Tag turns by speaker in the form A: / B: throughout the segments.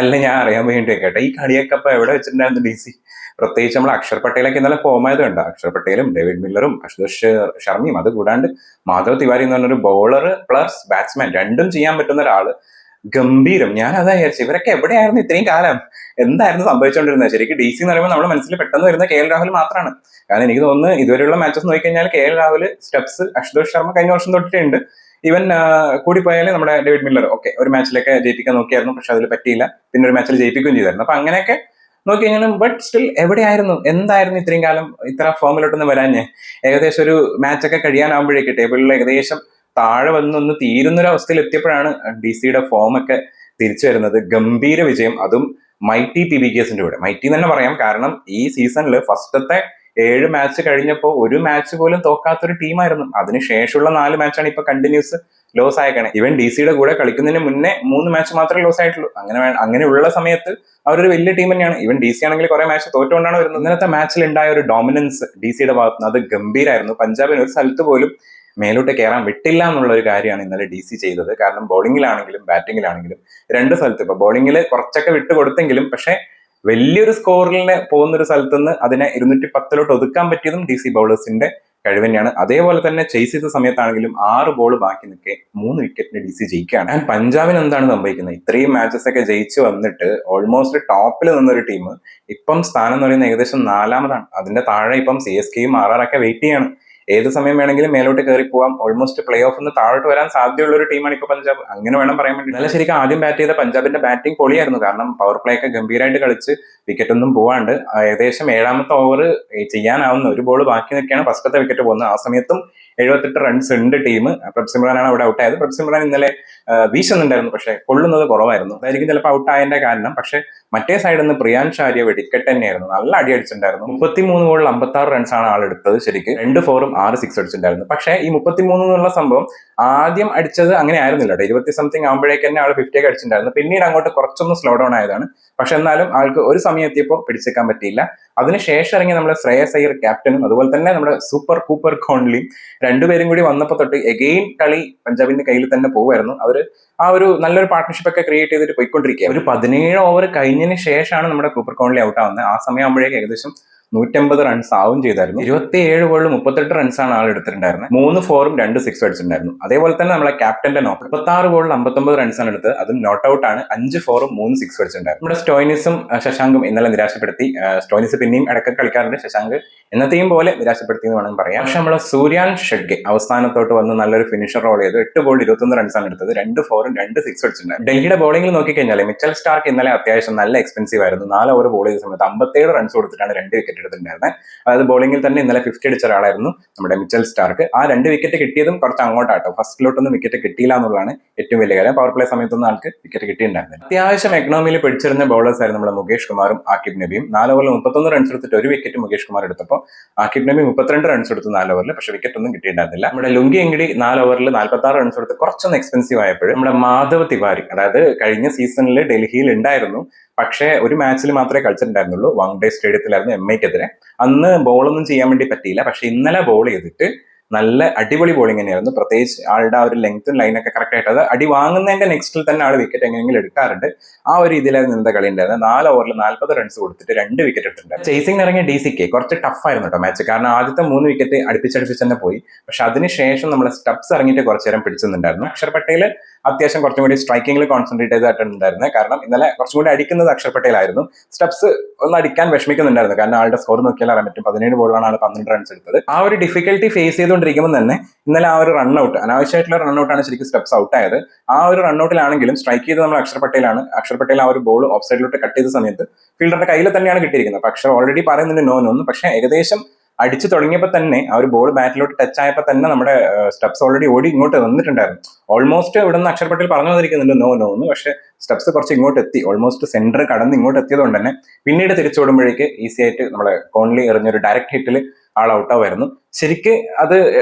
A: അല്ല, ഞാൻ അറിയാൻ വേണ്ടി കേട്ടെ, ഈ കളിയൊക്കെ അപ്പൊ എവിടെ വെച്ചിട്ടുണ്ടായിരുന്നു DC? പ്രത്യേകിച്ച് നമ്മൾ അക്ഷർ പട്ടേലൊക്കെ ഇന്നലെ ഫോം ആയത് കണ്ട. അക്ഷർ പട്ടേലും ഡേവിഡ് മില്ലറും അശുതോഷ് ശർമ്മയും, അത് കൂടാണ്ട് മാധവ് തിവാരി എന്ന് പറഞ്ഞൊരു ബോളർ പ്ലസ് ബാറ്റ്സ്മാൻ രണ്ടും ചെയ്യാൻ പറ്റുന്ന ഒരാള്. ഗംഭീരം. ഞാൻ അതാ വിചാരിച്ചു, ഇവരൊക്കെ എവിടെയായിരുന്നു ഇത്രയും കാലം? എന്തായിരുന്നു സംഭവിച്ചുകൊണ്ടിരുന്നത്? ശരിക്കും DC എന്ന് പറയുമ്പോൾ നമ്മുടെ മനസ്സിൽ പെട്ടെന്ന് വരുന്ന KL രാഹുൽ മാത്രമാണ്. കാരണം എനിക്ക് തോന്നുന്നു ഇതുവരെയുള്ള മാച്ചസ് നോക്കിക്കഴിഞ്ഞാൽ KL രാഹുൽ, സ്റ്റെപ്സ്, അശുതോഷ് ശർമ്മ കഴിഞ്ഞ വർഷം തൊട്ടിട്ടുണ്ട്. ഈവൻ കൂടിപ്പോയാൽ നമ്മുടെ ഡേവിഡ് മില്ലർ ഒക്കെ ഒരു മാച്ചിലൊക്കെ ജയിപ്പിക്കാൻ നോക്കിയായിരുന്നു, പക്ഷെ അതിൽ പറ്റിയില്ല. പിന്നെ ഒരു മാച്ചിൽ ജയിപ്പിക്കുകയും ചെയ്തായിരുന്നു. അപ്പൊ അങ്ങനെയൊക്കെ നോക്കി കഴിഞ്ഞാലും ബട്ട് സ്റ്റിൽ എവിടെയായിരുന്നു? എന്തായിരുന്നു ഇത്രയും കാലം ഇത്ര ഫോമിലോട്ടൊന്നും വരാഞ്ഞേ? ഏകദേശം ഒരു മാച്ചൊക്കെ കഴിയാനാകുമ്പോഴേക്ക് ടേബിളിൽ ഏകദേശം താഴെ വന്നൊന്ന് തീരുന്നൊരു അവസ്ഥയിൽ എത്തിയപ്പോഴാണ് DCയുടെ ഫോം ഒക്കെ തിരിച്ചു വരുന്നത്. ഗംഭീര വിജയം, അതും മൈറ്റി PBKസിന്റെ കൂടെ. മൈറ്റി തന്നെ പറയാം, കാരണം ഈ സീസണിൽ ഫസ്റ്റത്തെ 7 മാച്ച് കഴിഞ്ഞപ്പോൾ ഒരു മാച്ച് പോലും തോക്കാത്തൊരു ടീമായിരുന്നു. അതിനുശേഷമുള്ള 4 മാച്ചാണ് ഇപ്പൊ കണ്ടിന്യൂസ് ലോസ് ആയേക്കണേ. ഇവൻ DCയുടെ കൂടെ കളിക്കുന്നതിന് മുന്നേ 3 മാച്ച് മാത്രമേ ലോസ് ആയിട്ടുള്ളൂ. അങ്ങനെയുള്ള സമയത്ത് അവരൊരു വലിയ ടീം തന്നെയാണ്. ഇവൻ DC ആണെങ്കിൽ കുറെ മാച്ച് തോറ്റുകൊണ്ടാണ് വരുന്നത്. ഇന്നലത്തെ മാച്ചിൽ ഉണ്ടായ ഒരു ഡോമിനൻസ് DCയുടെ ഭാഗത്തുനിന്ന് അത് ഗംഭീരായിരുന്നു. പഞ്ചാബിന് ഒരു സ്ഥലത്ത് പോലും മേലോട്ട് കയറാൻ വിട്ടില്ല എന്നുള്ള ഒരു കാര്യമാണ് ഇന്നലെ DC ചെയ്തത്. കാരണം ബോളിങ്ങിലാണെങ്കിലും ബാറ്റിങ്ങിലാണെങ്കിലും രണ്ട് സ്ഥലത്ത് ഇപ്പൊ ബോളിങ്ങിൽ കുറച്ചൊക്കെ വിട്ട് കൊടുത്തെങ്കിലും, പക്ഷെ വലിയൊരു സ്കോറിനെ പോകുന്ന ഒരു സ്ഥലത്ത് നിന്ന് അതിനെ 210 ഒതുക്കാൻ പറ്റിയതും DC ബൗളേഴ്സിന്റെ കഴിവ് തന്നെയാണ്. അതേപോലെ തന്നെ ചേസ് ചെയ്ത സമയത്താണെങ്കിലും 6 ബോൾ ബാക്കി നിൽക്കെ 3 വിക്കറ്റിന് DC ജയിക്കുകയാണ്. ആൻഡ് പഞ്ചാബിന് എന്താണ് സംഭവിക്കുന്നത്? ഇത്രയും മാച്ചസ് ഒക്കെ ജയിച്ചു വന്നിട്ട് ഓൾമോസ്റ്റ് ടോപ്പിൽ നിന്നൊരു ടീം ഇപ്പം സ്ഥാനം എന്ന് പറയുന്നത് ഏകദേശം 4ാമതാണ്. അതിന്റെ താഴെ ഇപ്പം CSKയും RR ഒക്കെ വെയിറ്റ് ചെയ്യാണ്. ഏത് സമയം വേണമെങ്കിലും മേലോട്ട് കയറി പോവാം. ഓൾമോസ്റ്റ് പ്ലേ ഓഫ് താഴോട്ട് വരാൻ സാധ്യതയുള്ള ഒരു ടീമാണ് ഇപ്പൊ പഞ്ചാബ്. അങ്ങനെ വേണം പറയാൻ വേണ്ടി. നല്ല ശരിക്കും ആദ്യം ബാറ്റ് ചെയ്ത പഞ്ചാബിന്റെ ബാറ്റിംഗ് പൊളിയായിരുന്നു. കാരണം പവർ പ്ലേ ഒക്കെ ഗംഭീരമായിട്ട് കളിച്ച് വിക്കറ്റ് ഒന്നും പോവാണ്ട് ഏകദേശം 7ാമത്തെ ഓവർ ചെയ്യാനാവുന്ന ഒരു ബോൾ ബാക്കി നിൽക്കുകയാണ് ഫസ്റ്റത്തെ വിക്കറ്റ് പോകുന്നത്. ആ സമയത്തും 78 റൺസ് ഉണ്ട് ടീം. പ്രഭ്സിമ്രാനാണ് അവിടെ ഔട്ടായത്. പ്രഭ്സിമ്രാൻ ഇന്നലെ വീശുന്നുണ്ടായിരുന്നു, പക്ഷെ കൊള്ളുന്നത് കുറവായിരുന്നു. അതായിരിക്കും ചിലപ്പോൾ ഔട്ടായതിന്റെ കാരണം. പക്ഷെ മറ്റേ സൈഡിൽ നിന്ന് പ്രിയാൻഷ് ആര്യ വെടിക്കെട്ട് തന്നെയായിരുന്നു. നല്ല അടി അടിച്ചിട്ടുണ്ടായിരുന്നു. 33 ബോളിൽ 56 റൺസാണ് ആൾ എടുത്തത്. ശരിക്കും 2 4ഉം 6 6 അടിച്ചിട്ടുണ്ടായിരുന്നു. പക്ഷെ ഈ 33 എന്നുള്ള സംഭവം ആദ്യം അടിച്ചത് അങ്ങനെ ആയിരുന്നില്ല. 20 സംതിങ് ആകുമ്പോഴേക്ക് തന്നെ ആൾ 50 ഒക്കെ അടിച്ചിട്ടുണ്ടായിരുന്നു. പിന്നീട് അങ്ങോട്ട് കുറച്ചൊന്ന് സ്ലോ ഡൗൺ ആയതാണ്. പക്ഷെ എന്നാലും ആൾക്ക് ഒരു സമയം എത്തിയപ്പോൾ പിടിച്ചേക്കാൻ പറ്റിയില്ല. അതിനുശേഷം ഇറങ്ങി നമ്മുടെ ശ്രേയസ് അയ്യർ ക്യാപ്റ്റനും അതുപോലെ തന്നെ നമ്മുടെ സൂപ്പർ കൂപ്പർ കോൺലിയും രണ്ടുപേരും കൂടി വന്നപ്പോൾ തൊട്ട് എഗെയിൻ കളി പഞ്ചാബിന്റെ കയ്യിൽ തന്നെ പോകുമായിരുന്നു. അവര് ആ ഒരു നല്ലൊരു പാർട്ട്ണർഷിപ്പ് ഒക്കെ ക്രിയേറ്റ് ചെയ്തിട്ട് പോയിക്കൊണ്ടിരിക്കുക. ഒരു 17 ഓവർ കഴിഞ്ഞതിന് ശേഷമാണ് നമ്മുടെ കൂപ്പർ കോൺലി ഔട്ട് ആവുന്നത്. ആ സമയം ആകുമ്പോഴേക്ക് ഏകദേശം 150 റൺസ് ആവും ചെയ്തായിരുന്നു. 27 ബോളിൽ 38 റൺസാണ് ആൾ എടുത്തിട്ടുണ്ടായിരുന്നത്. 3 4ഉം 2 6 അടിച്ചിട്ടുണ്ടായിരുന്നു. അതേപോലെ തന്നെ നമ്മളെ ക്യാപ്റ്റന്റെ നോക്ക് 36 ബോളിൽ 59 റൺസാണ് എടുത്തത്. അതും നോട്ട് ഔട്ട് ആണ്. 5 4ഉം 3 6 അടിച്ചിട്ടുണ്ടായിരുന്നു. നമ്മുടെ സ്റ്റോയിനിസും ശശാങ്കും ഇന്നലെ നിരാശപ്പെടുത്തി. സ്റ്റോയിനിസ് പിന്നെയും ഇടയ്ക്ക് കളിക്കാറുണ്ട്. ശശാങ്ക് എന്നത്തെയും പോലെ നിരാശപ്പെടുത്തി എന്ന് വേണമെങ്കിൽ പറയാം. പക്ഷെ നമ്മളെ സൂര്യാൻ ഷെഡ്ഗെ അവസാനത്തോട്ട് വന്ന് നല്ലൊരു ഫിനിഷർ റോൾ ചെയ്തു. 8 ബോളിൽ 21 റൺസാണ് എടുത്തത്. 2 4ഉം 2 6 അടിച്ചിട്ടുണ്ടായിരുന്നു. ഡൽഹിയുടെ ബോളിംഗിൽ നോക്കിക്കഴിഞ്ഞാൽ മിച്ചൽ സ്റ്റാർക്ക് ഇന്നലെ അത്യാവശ്യം നല്ല എക്സ്പെൻസീവ് ആയിരുന്നു. 4 ഓവർ ബോൾ ചെയ്ത സമയത്ത് 57 റൺസ് കൊടുത്തിട്ടാണ് 2 വിക്കറ്റ് എടുത്തിട്ടുണ്ടായിരുന്നത്. അതായത് ബോളിംഗിൽ തന്നെ ഇന്നലെ 50 അടിച്ച ഒരാളായിരുന്നു നമ്മുടെ മിച്ചൽ സ്റ്റാർക്ക്. ആ 2 വിക്കറ്റ് കിട്ടിയതും കുറച്ച് അങ്ങോട്ടാട്ടോ. ഫസ്റ്റിലോട്ടൊന്നും വിക്കറ്റ് കിട്ടിയില്ല എന്നുള്ളതാണ് ഏറ്റവും വലിയ കാര്യം. പവർ പ്ലേ സമയത്തൊന്നും ആൾക്ക് വിക്കറ്റ് കിട്ടിയിട്ടുണ്ടായിരുന്നില്ല. അത്യാവശ്യം എക്കണോമിയിൽ പിടിച്ചിരുന്ന ബൗളേഴ്സ് ആയിരുന്നു നമ്മുടെ മുകേഷ് കുമാറും ആക്കിബ് നബിയും. 4 ഓവറിൽ 31 റൺസ് എടുത്തിട്ട് ഒരു വിക്കറ്റ് മുകേഷ് കുമാർ എടുത്തപ്പോൾ ആക്കിബ് നബി 32 റൺസ് എടുത്തു 4 ഓവറിൽ. പക്ഷെ വിക്കറ്റ് ഒന്നും കിട്ടിയിട്ടുണ്ടായിരുന്നില്ല. നമ്മുടെ ലുങ്കി എങ്കിടി 4 ഓവറിൽ 46 റൺസ് എടുത്ത് കുറച്ചൊന്ന് എക്സ്പെൻസീവ് ആയപ്പോഴും നമ്മുടെ മാധവ് തിവാരി, അതായത് കഴിഞ്ഞ സീസണിൽ ഡൽഹിയിൽ ഉണ്ടായിരുന്നു, പക്ഷേ ഒരു മാച്ചിൽ മാത്രമേ കളിച്ചിട്ടുണ്ടായിരുന്നുള്ളൂ. വാങ്ഡേ സ്റ്റേഡിയത്തിലായിരുന്നു MIക്കെതിരെ. അന്ന് ബോളൊന്നും ചെയ്യാൻ വേണ്ടി പറ്റിയില്ല. പക്ഷെ ഇന്നലെ ബോൾ ചെയ്തിട്ട് നല്ല അടിപൊളി ബോളിംഗ് തന്നെയായിരുന്നു. പ്രത്യേകിച്ച് ആളുടെ ആ ഒരു ലെങ്ത്തും ലൈനൊക്കെ കറക്റ്റ് ആയിട്ട്, അത് അടി വാങ്ങുന്നതിന്റെ നെക്സ്റ്റിൽ തന്നെ ആൾ വിക്കറ്റ് എങ്ങനെയെങ്കിലും എടുക്കാറുണ്ട്. ആ ഒരു രീതിയിലായിരുന്നു ഇന്നത്തെ കളി ഉണ്ടായിരുന്നത്. 4 ഓവറിൽ 40 റൺസ് കൊടുത്തിട്ട് 2 വിക്കറ്റ് എടുത്തിട്ടുണ്ട്. ചേസിംഗ് ഇറങ്ങിയ DCക്ക് കുറച്ച് ടഫായിരുന്നു കേട്ടോ മാച്ച്. കാരണം ആദ്യത്തെ 3 വിക്കറ്റ് അടുപ്പിച്ചടുപ്പിച്ച് തന്നെ പോയി. പക്ഷെ അതിനുശേഷം നമ്മുടെ സ്റ്റബ്സ് ഇറങ്ങിയിട്ട് കുറച്ചു നേരം പിടിച്ചിട്ടുണ്ടായിരുന്നു. അക്ഷർ പട്ടേൽ അത്യാവശ്യം കുറച്ചും കൂടി സ്ട്രൈക്കിംഗിൽ കോൺസെൻട്രേറ്റ് ചെയ്തിട്ടുണ്ടായിരുന്നത്. കാരണം ഇന്നലെ കുറച്ചും കൂടി അടിക്കുന്നത് അക്ഷർ പട്ടേലായിരുന്നു. സ്റ്റബ്സ് ഒന്ന് അടിക്കാൻ വിഷമിക്കുന്നുണ്ടായിരുന്നു. കാരണം ആളുടെ സ്കോർ നോക്കിയാൽ അറിയാൻ പറ്റും. 17 ബോളാണ് ആൾ 12 റൺസ് എടുത്തത്. ആ ഒരു ഡിഫിക്കൽട്ടി ഫേസ് ചെയ്തുകൊണ്ടിരിക്കുമ്പോൾ തന്നെ ഇന്നലെ ആ ഒരു റൺഔട്ട്, അനാവശ്യമായിട്ടുള്ള റൺഔട്ടാണ് ശരിക്കും സ്റ്റബ്സ് ഔട്ട് ആയത്. ആ ഒരു റൺഔട്ടിലാണെങ്കിലും സ്ട്രൈക്ക് ചെയ്ത് നമ്മൾ അക്ഷർ പട്ടേലാണ്. അക്ഷർ പട്ടേൽ ആ ഒരു ബോൾ ഓഫ് സൈഡിലോട്ട് കട്ട് ചെയ്ത സമയത്ത് ഫീൽഡറുടെ കയ്യിൽ തന്നെയാണ് കിട്ടിയിരിക്കുന്നത്. അപ്പൊ അക്ഷർ ഓൾറെഡി പറയുന്നുണ്ട് നോ നോ. പക്ഷെ ഏകദേശം അടിച്ചു തുടങ്ങിയപ്പോൾ തന്നെ ആ ഒരു ബോൾ ബാറ്റിലോട്ട് ടച്ച് ആയപ്പോൾ തന്നെ നമ്മുടെ സ്റ്റബ്സ് ഓൾറെഡി ഓടി ഇങ്ങോട്ട് വന്നിട്ടുണ്ടായിരുന്നു. ഓൾമോസ്റ്റ് ഇവിടെ നിന്ന് അക്ഷർ പട്ടേൽ പറഞ്ഞു വന്നിരിക്കുന്നുണ്ട് നോ നോ എന്ന്. പക്ഷെ സ്റ്റബ്സ് കുറച്ച് ഇങ്ങോട്ട് എത്തി. ഓൾമോസ്റ്റ് സെന്റർ കടന്ന് ഇങ്ങോട്ട് എത്തിയതുകൊണ്ട് തന്നെ പിന്നീട് തിരിച്ചോടുമ്പോഴേക്ക് ഈസി ആയിട്ട് നമ്മളെ കോൺലി എറിഞ്ഞൊരു ഡയറക്റ്റ് ഹിറ്റിൽ ആൾ ഔട്ടാവുമായിരുന്നു. ശരിക്ക് അത്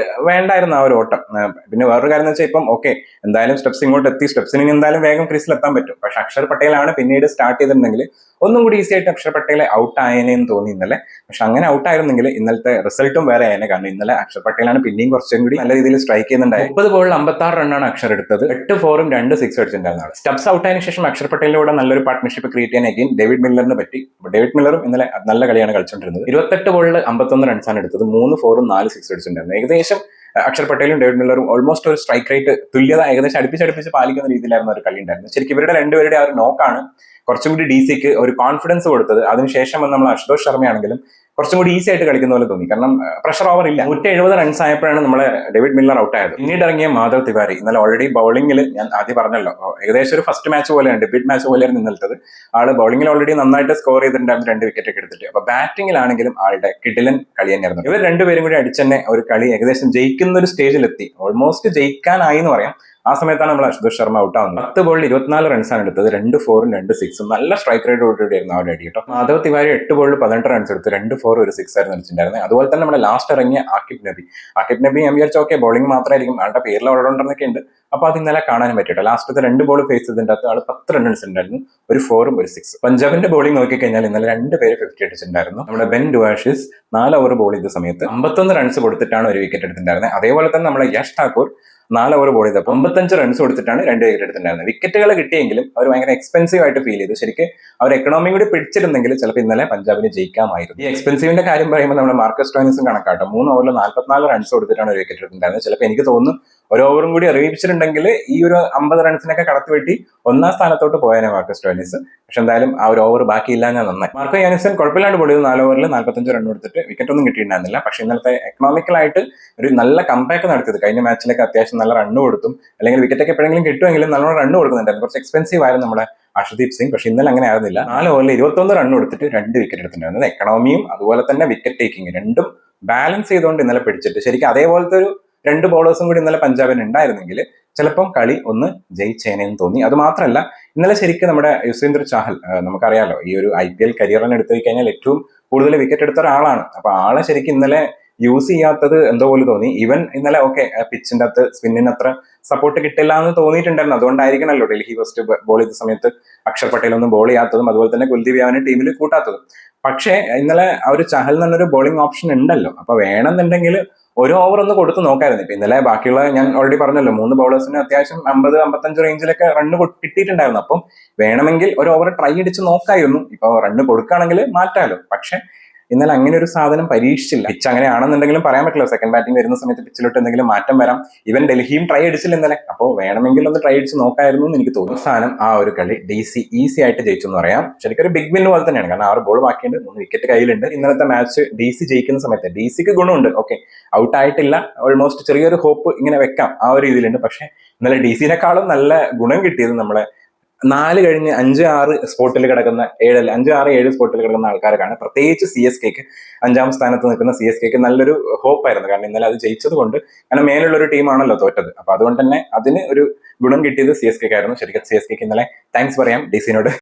A: വേണ്ടായിരുന്നു ആ ഒരു ഓട്ടം. പിന്നെ വേറൊരു കാര്യം എന്ന് വെച്ചാൽ ഇപ്പം ഓക്കെ എന്തായാലും സ്റ്റെപ്സ് ഇങ്ങോട്ട് എത്തി, സ്റ്റെപ്സിന് എന്തായാലും വേഗം ക്രീസിൽ എത്താൻ പറ്റും. പക്ഷെ അക്ഷർ പട്ടേലാണ് പിന്നീട് സ്റ്റാർട്ട് ചെയ്തിട്ടുണ്ടെങ്കിൽ ഒന്നും കൂടി ഈസി ആയിട്ട് അക്ഷർ പട്ടേലെ ഔട്ട് ആയേനെന്ന് തോന്നി ഇന്നലെ. പക്ഷെ അങ്ങനെ ഔട്ട് ആയിരുന്നെങ്കിൽ ഇന്നലത്തെ റിസൾട്ടും വേറെ ആയേനെ. കാരണം ഇന്നലെ അക്ഷർ പട്ടേലാണ് പിന്നെയും കുറച്ചും കൂടി നല്ല രീതിയിൽ സ്ട്രൈക്ക് ചെയ്യുന്നുണ്ടായത്. 30 ബോളിൽ 56 റണ്ണാണ് അക്ഷർ എടുത്തത്. 8 4ഉം 2 6 അടിച്ചിട്ടുണ്ടായിരുന്ന ആൾ. സ്റ്റബ്സ് ഔട്ട് ആയതിനു അതിനുശേഷം അക്ഷർ പട്ടേലിലൂടെ നല്ലൊരു പാർട്ട്ണർഷിപ്പ് ക്രിയേറ്റ് ചെയ്യാൻ അഗൈൻ ഡേവിഡ് മില്ലറിന് പറ്റി. ഡേവിഡ് മില്ലറും ഇന്നലെ നല്ല കളിയാണ് കളിച്ചുകൊണ്ടിരുന്നത്. 28 ബോളിൽ 51 റൺസാണ് എടുത്തത്. 3 4 4 6 അടിച്ചിട്ടുണ്ടായിരുന്നു. ഏകദേശം അക്ഷർ പട്ടേലും ഡേവിഡ് മില്ലറും ഓൾമോസ്റ്റ് ഒരു സ്ട്രൈക്ക് റേറ്റ് തുല്യത ഏകദേശം അടുപ്പിച്ച് പാലിക്കുന്ന രീതിയിലായിരുന്നു ഒരു കളി ഉണ്ടായിരുന്നത്. ശരിക്കും ഇവരുടെ രണ്ടുപേരുടെ ആ ഒരു നോക്കാണ് കുറച്ചും കൂടി DC-ക്ക് ഒരു കോൺഫിഡൻസ് കൊടുത്തത്. അതിനുശേഷം നമ്മൾ അശുതോഷ് ശർമ്മയാണെങ്കിലും കുറച്ചും കൂടി ഈസി ആയിട്ട് കളിക്കുന്ന പോലെ തോന്നി. കാരണം പ്രഷർ ഓവർ ഇല്ല. 170 റൺസ് ആയപ്പോഴാണ് നമ്മളെ ഡേവിഡ് മില്ലർ ഔട്ട് ആയത്. പിന്നീട് ഇറങ്ങിയ മാധവ് തിവാരി ഇന്നലെ ഓൾറെഡി ബൗളിംഗിൽ ഞാൻ ആദ്യം പറഞ്ഞല്ലോ, ഏകദേശം ഒരു ഫസ്റ്റ് മാച്ച് പോലെയാണ്, ഡെബ്യൂട്ട് മാച്ച് പോലെയാണ് നിന്നിട്ടത്. ആള് ബൗളിംഗിൽ ഓൾറെഡി നന്നായിട്ട് സ്കോർ ചെയ്തിട്ടുണ്ടായിരുന്നു, 2 വിക്കറ്റ് ഒക്കെ എടുത്തിട്ട്. അപ്പൊ ബാറ്റിംഗിലാണെങ്കിലും ആളുടെ കിടിലൻ കളി തന്നെയായിരുന്നു. ഇവർ രണ്ടുപേരും കൂടി അടിച്ചെന്നെ ഒരു കളി ഏകദേശം ജയിക്കുന്ന ഒരു സ്റ്റേജിലെത്തി. ഓൾമോസ്റ്റ് ജയിക്കാനായി എന്ന് പറയാം. ആ സമയത്താണ് നമ്മൾ അശുതോഷ് ശർമ്മ ഔട്ട് ആവുന്നത്. 10 ബോളിൽ 24 റൺസാണ് എടുത്തത്. 2 4 2 6 നല്ല സ്ട്രൈക്ക് റേറ്റ് കൂടിയായിരുന്നു അവരുടെ അടി കേട്ടോ. മാധവ് തിവാരി 8 ബോളിൽ 18 റൺസ് എടുത്ത് 2 4 1 6 ആയിരുന്നു അടിച്ചിട്ടുണ്ടായിരുന്നത്. അതുപോലെ തന്നെ നമ്മുടെ ലാസ്റ്റ് ഇറങ്ങിയ ആക്കിബ് നബി ഞാൻ വിചാരിച്ച ഓക്കെ ബോളിംഗ് മാത്രമായിരിക്കും, ആളുടെ പേരിൽ ഓൾറൗണ്ടറിനൊക്കെ ഉണ്ട്. അപ്പൊ അത് ഇന്നലെ കാണാനും പറ്റിയിട്ട് ലാസ്റ്റത്തെ 2 ബോൾ ഫേസ് ചെയ്തതിന്റെ അകത്ത് ആള് 10 റൺസ് ഉണ്ടായിരുന്നു, ഒരു 4 1 6. പഞ്ചാബിന്റെ ബോളിംഗ് നോക്കിക്കഴിഞ്ഞാൽ ഇന്നലെ 2 പേര് 50 അടിച്ചിട്ടുണ്ടായിരുന്നു. നമ്മുടെ ബെൻ ഡുവാഷിസ് 4 ഓവർ ബോൾ ചെയ്ത സമയത്ത് 51 റൺസ് കൊടുത്തിട്ടാണ് ഒരു വിക്കറ്റ് എടുത്തിട്ടുണ്ടായിരുന്നത്. അതേപോലെ തന്നെ നമ്മുടെ യഷ് ഠാക്കൂർ 4 ഓവർ ബോൾ ചെയ്തപ്പോൾ 55 റൺസ് കൊടുത്തിട്ടാണ് 2 വിക്കറ്റ് എടുത്തിട്ടുണ്ടായിരുന്നത്. വിക്കറ്റുകൾ കിട്ടിയെങ്കിലും അവർ ഭയങ്കര എക്സ്പെൻസീവ് ആയിട്ട് ഫീൽ ചെയ്തു. ശരിക്കും അവർ എക്കണോമി കൂടി പിടിച്ചിരുന്നെങ്കിൽ ചിലപ്പോൾ ഇന്നലെ പഞ്ചാബിന് ജയിക്കാമായിരുന്നു. ഈ എക്സ്പെൻസീവിന്റെ കാര്യം പറയുമ്പോൾ നമ്മുടെ മാർക്കസ് സ്റ്റോയിനിസും കണക്കാട്ടോ. 3 ഓവറിൽ 44 റൺസ് കൊടുത്തിട്ടാണ് ഒരു വിക്കറ്റ് എടുത്തിട്ടുണ്ടായിരുന്നത്. ചിലപ്പോൾ എനിക്ക് തോന്നുന്നു ഒരു ഓവറും കൂടി അറിയിച്ചിട്ടുണ്ടെങ്കിൽ ഈ ഒരു 50 റൺസിനൊക്കെ കടത്തിവെട്ടി 1ാം സ്ഥാനത്തോട്ട് പോയാനെ മാർക്കസ് സ്റ്റോയിനിസ്. പക്ഷെ എന്തായാലും ആ ഒരു ഓവർ ബാക്കിയില്ല ഞാൻ നന്നായി. മാർക്കോ യാനിസൺ കുഴപ്പമില്ലാണ്ട് ബോൾ ചെയ്തു. 4 ഓവറിൽ 45 റൺ കൊടുത്തിട്ട് വിക്കറ്റ് ഒന്നും കിട്ടിയിട്ടുണ്ടായിരുന്നില്ല. പക്ഷെ ഇന്നലത്തെ എക്കണോമിക്കലായിട്ട് ഒരു നല്ല കംബാക്ക് നടത്തിയത്. കഴിഞ്ഞ മാച്ചിലൊക്കെ അത്യാവശ്യം നല്ല റണ്ണ് കൊടുത്തും അല്ലെങ്കിൽ വിക്കറ്റൊക്കെ എപ്പോഴെങ്കിലും കിട്ടുമെങ്കിലും നല്ലോണം റണ്ണ് കൊടുക്കുന്നുണ്ടായിരുന്നു. കുറച്ച് എക്സ്പെൻസീവ് ആയിരുന്നു നമ്മുടെ അർഷദീപ് സിംഗ്. പക്ഷെ ഇന്നലെ അങ്ങനെ ആയിരുന്നില്ല. 4 ഓവറിൽ 21 റൺ കൊടുത്തിട്ട് 2 വിക്കറ്റ് എടുത്തിട്ടുണ്ടായിരുന്നത്. എക്കണോമിയും അതുപോലെ തന്നെ വിക്കറ്റ് ടേക്കിംഗ് രണ്ടും ബാലൻസ് ചെയ്തുകൊണ്ട് ഇന്നലെ പിടിച്ചിട്ട് ശരിക്കും അതേപോലത്തെ ഒരു 2 ബോളേഴ്സും കൂടി ഇന്നലെ പഞ്ചാബിന് ഉണ്ടായിരുന്നെങ്കിൽ ചിലപ്പം കളി ഒന്ന് ജയിച്ചേനെന്ന് തോന്നി. അത് മാത്രമല്ല ഇന്നലെ ശരിക്കും നമ്മുടെ യുസ്വേന്ദ്ര ചാഹൽ, നമുക്കറിയാലോ ഈ ഒരു IPL കരിയറിനെ എടുത്തു കഴിഞ്ഞാൽ ഏറ്റവും കൂടുതൽ വിക്കറ്റ് എടുത്ത ഒരാളാണ്. അപ്പൊ ആളെ ശരിക്കും ഇന്നലെ യൂസ് ചെയ്യാത്തത് എന്തോ പോലെ തോന്നി. ഈവൻ ഇന്നലെ ഓക്കെ പിച്ചിന്റെ അകത്ത് സ്പിന്നിന് അത്ര സപ്പോർട്ട് കിട്ടില്ല എന്ന് തോന്നിയിട്ടുണ്ടായിരുന്നു. അതുകൊണ്ടായിരിക്കണല്ലോ ഡൽഹി ഫസ്റ്റ് ബോൾ ചെയ്ത സമയത്ത് അക്ഷർ പട്ടേൽ ഒന്നും ബോൾ ചെയ്യാത്തതും അതുപോലെ തന്നെ കുൽദീപ് യാദവിനെ ടീമിൽ കൂട്ടാത്തതും. പക്ഷേ ഇന്നലെ ആ ഒരു ചഹൽ എന്നൊരു ബോളിംഗ് ഓപ്ഷൻ ഉണ്ടല്ലോ. അപ്പൊ വേണമെന്നുണ്ടെങ്കിൽ ഒരു ഓവർ ഒന്ന് കൊടുത്ത് നോക്കായിരുന്നു. ഇപ്പൊ ഇന്നലെ ബാക്കിയുള്ള ഞാൻ ഓൾറെഡി പറഞ്ഞല്ലോ 3 ബോളേഴ്സിന് അത്യാവശ്യം 50-55 റേഞ്ചിലൊക്കെ റണ്ണ് കിട്ടിയിട്ടുണ്ടായിരുന്നു. അപ്പം വേണമെങ്കിൽ ഒരു ഓവർ ട്രൈ അടിച്ച് നോക്കായിരുന്നു. ഇപ്പൊ റണ്ണ് കൊടുക്കുകയാണെങ്കിൽ മാറ്റാലോ. പക്ഷെ ഇന്നലെ അങ്ങനെ ഒരു സാധനം പരീക്ഷിച്ചില്ല. പിച്ച് അങ്ങനെയാണെന്നുണ്ടെങ്കിലും പറയാൻ പറ്റില്ല. സെക്കൻഡ് ബാറ്റിംഗ് വരുന്ന സമയത്ത് പിച്ചിലോട്ട് എന്തെങ്കിലും മാറ്റം വരാം. ഇവൻ ഡൽഹിയും ട്രൈ അടിച്ചില്ല ഇന്നലെ. അപ്പോൾ വേണമെങ്കിൽ ഒന്ന് ട്രൈ അടിച്ച് നോക്കായിരുന്നു എന്ന് എനിക്ക് തോന്നുന്നു. അവസാനം ആ ഒരു കളി DC ഈസി ആയിട്ട് ജയിച്ചു എന്ന് പറയാം. ശരിക്കും ഒരു ബിഗ് വിൻ പോലെ തന്നെയാണ്. കാരണം 6 ബോൾ ബാക്കിയുണ്ട്, 3 വിക്കറ്റ് കയ്യിലുണ്ട്. ഇന്നലത്തെ മാച്ച് DC ജയിക്കുന്ന സമയത്ത് DCക്ക് ഗുണമുണ്ട്. ഓക്കെ ഔട്ട് ആയിട്ടില്ല, ഓൾമോസ്റ്റ് ചെറിയൊരു ഹോപ്പ് ഇങ്ങനെ വെക്കാം ആ ഒരു രീതിയിലുണ്ട്. പക്ഷെ ഇന്നലെ DCനെക്കാളും നല്ല ഗുണം കിട്ടിയത് നമ്മളെ 4 കഴിഞ്ഞ് 5-6 സ്പോട്ടിൽ കിടക്കുന്ന 5-6-7 സ്പോട്ടിൽ കിടക്കുന്ന ആൾക്കാർക്കാണ്. പ്രത്യേകിച്ച് CSKക്ക് 5ാം സ്ഥാനത്ത് നിൽക്കുന്ന CSKക്ക് നല്ലൊരു ഹോപ്പായിരുന്നു. കാരണം ഇന്നലെ അത് ജയിച്ചത് കൊണ്ട്, കാരണം മേലുള്ള ഒരു ടീമാണല്ലോ തോറ്റത്. അപ്പൊ അതുകൊണ്ട് തന്നെ അതിന് ഒരു ഗുണം കിട്ടിയത് CSKക്കായിരുന്നു. ശരിക്കും CSKക്ക് ഇന്നലെ താങ്ക്സ് പറയാം DCനോട്.